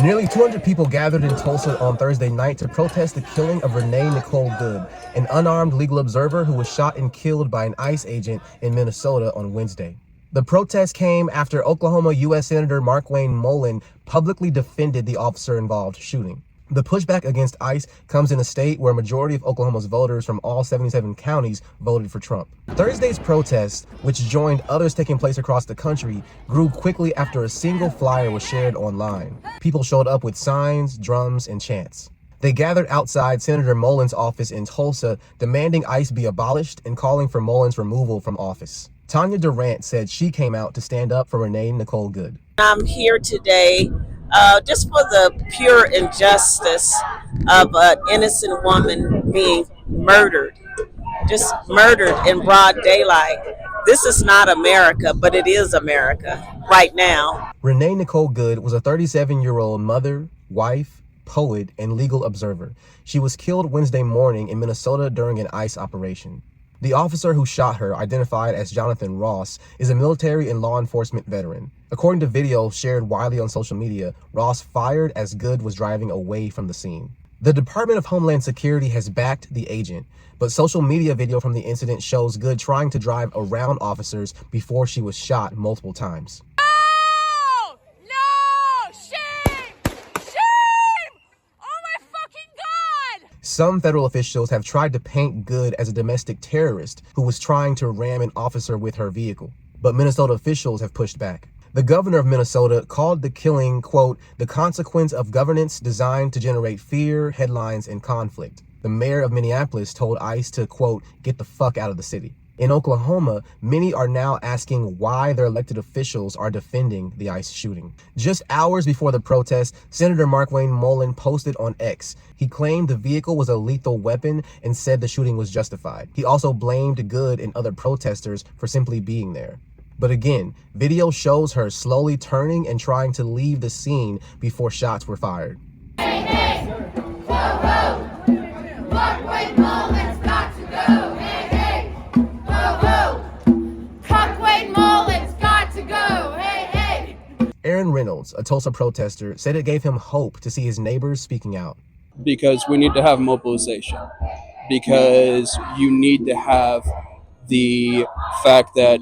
Nearly 200 people gathered in Tulsa on Thursday night to protest the killing of Renee Nicole Good, an unarmed legal observer who was shot and killed by an ICE agent in Minnesota on Wednesday. The protest came after Oklahoma U.S. Senator Markwayne Mullin publicly defended the officer-involved shooting. The pushback against ICE comes in a state where a majority of Oklahoma's voters from all 77 counties voted for Trump. Thursday's protests, which joined others taking place across the country, grew quickly after a single flyer was shared online. People showed up with signs, drums, and chants. They gathered outside Senator Mullin's office in Tulsa, demanding ICE be abolished and calling for Mullin's removal from office. Tanya Durant said she came out to stand up for Renee Nicole Good. I'm here today just for the pure injustice of an innocent woman being murdered, just murdered in broad daylight. This is not America, but it is America right now. Renee Nicole Good was a 37-year-old mother, wife, poet, and legal observer. She was killed Wednesday morning in Minnesota during an ICE operation. The officer who shot her, identified as Jonathan Ross, is a military and law enforcement veteran. According to video shared widely on social media, Ross fired as Good was driving away from the scene. The Department of Homeland Security has backed the agent, but social media video from the incident shows Good trying to drive around officers before she was shot multiple times. Some federal officials have tried to paint Good as a domestic terrorist who was trying to ram an officer with her vehicle, but Minnesota officials have pushed back. The governor of Minnesota called the killing, quote, the consequence of governance designed to generate fear, headlines, and conflict. The mayor of Minneapolis told ICE to, quote, get the fuck out of the city. In Oklahoma, many are now asking why their elected officials are defending the ICE shooting. Just hours before the protest, Senator Markwayne Mullin posted on X. He claimed the vehicle was a lethal weapon and said the shooting was justified. He also blamed Good and other protesters for simply being there. But again, video shows her slowly turning and trying to leave the scene before shots were fired. Hey, hey, whoa, whoa, Markwayne Mullin's got to go. Hey, hey, whoa, whoa, Markwayne Mullin's got to go. Hey, hey. Aaron Reynolds, a Tulsa protester, said it gave him hope to see his neighbors speaking out. Because we need to have mobilization. Because you need to have the fact that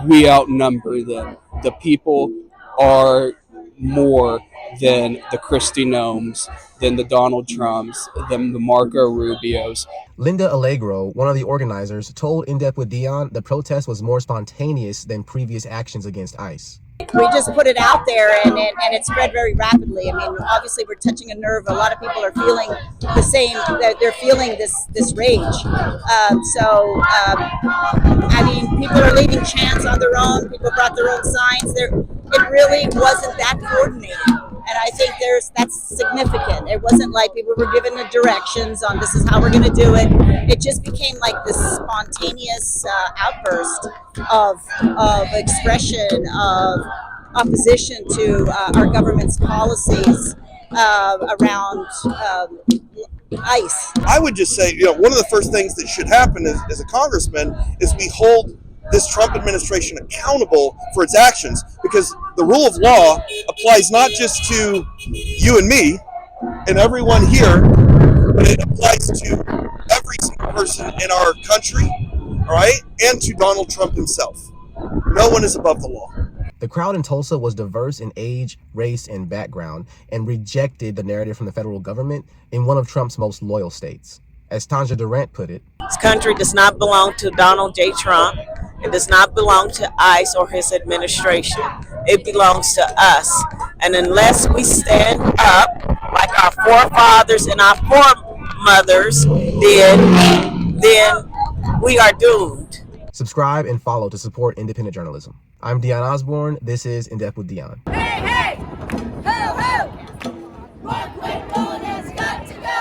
we outnumber them. The people are more than the Kristi Noems, than the Donald Trumps, than the Marco Rubios. Linda Allegro, one of the organizers, told In Depth with Dion the protest was more spontaneous than previous actions against ICE. We just put it out there and it spread very rapidly. I mean, obviously we're touching a nerve. A lot of people are feeling the same, they're feeling this rage. I mean, people are leaving chants on their own. People brought their own signs. It really wasn't that coordinated. And I think that's significant. It wasn't like people were given the directions on this is how we're going to do it. It just became like this spontaneous outburst of expression of opposition to our government's policies around ICE. I would just say, one of the first things that should happen as a congressman is we hold this Trump administration accountable for its actions, because the rule of law applies not just to you and me and everyone here, but it applies to every single person in our country, all right, and to Donald Trump himself. No one is above the law. The crowd in Tulsa was diverse in age, race, and background, and rejected the narrative from the federal government in one of Trump's most loyal states. As Tanya Durant put it, This country does not belong to Donald J. Trump. It does not belong to ICE or his administration. It belongs to us. And unless we stand up like our forefathers and our foremothers did, then we are doomed. subscribe and follow to support independent journalism. I'm Dion Osborne. This is In Depth with Dion.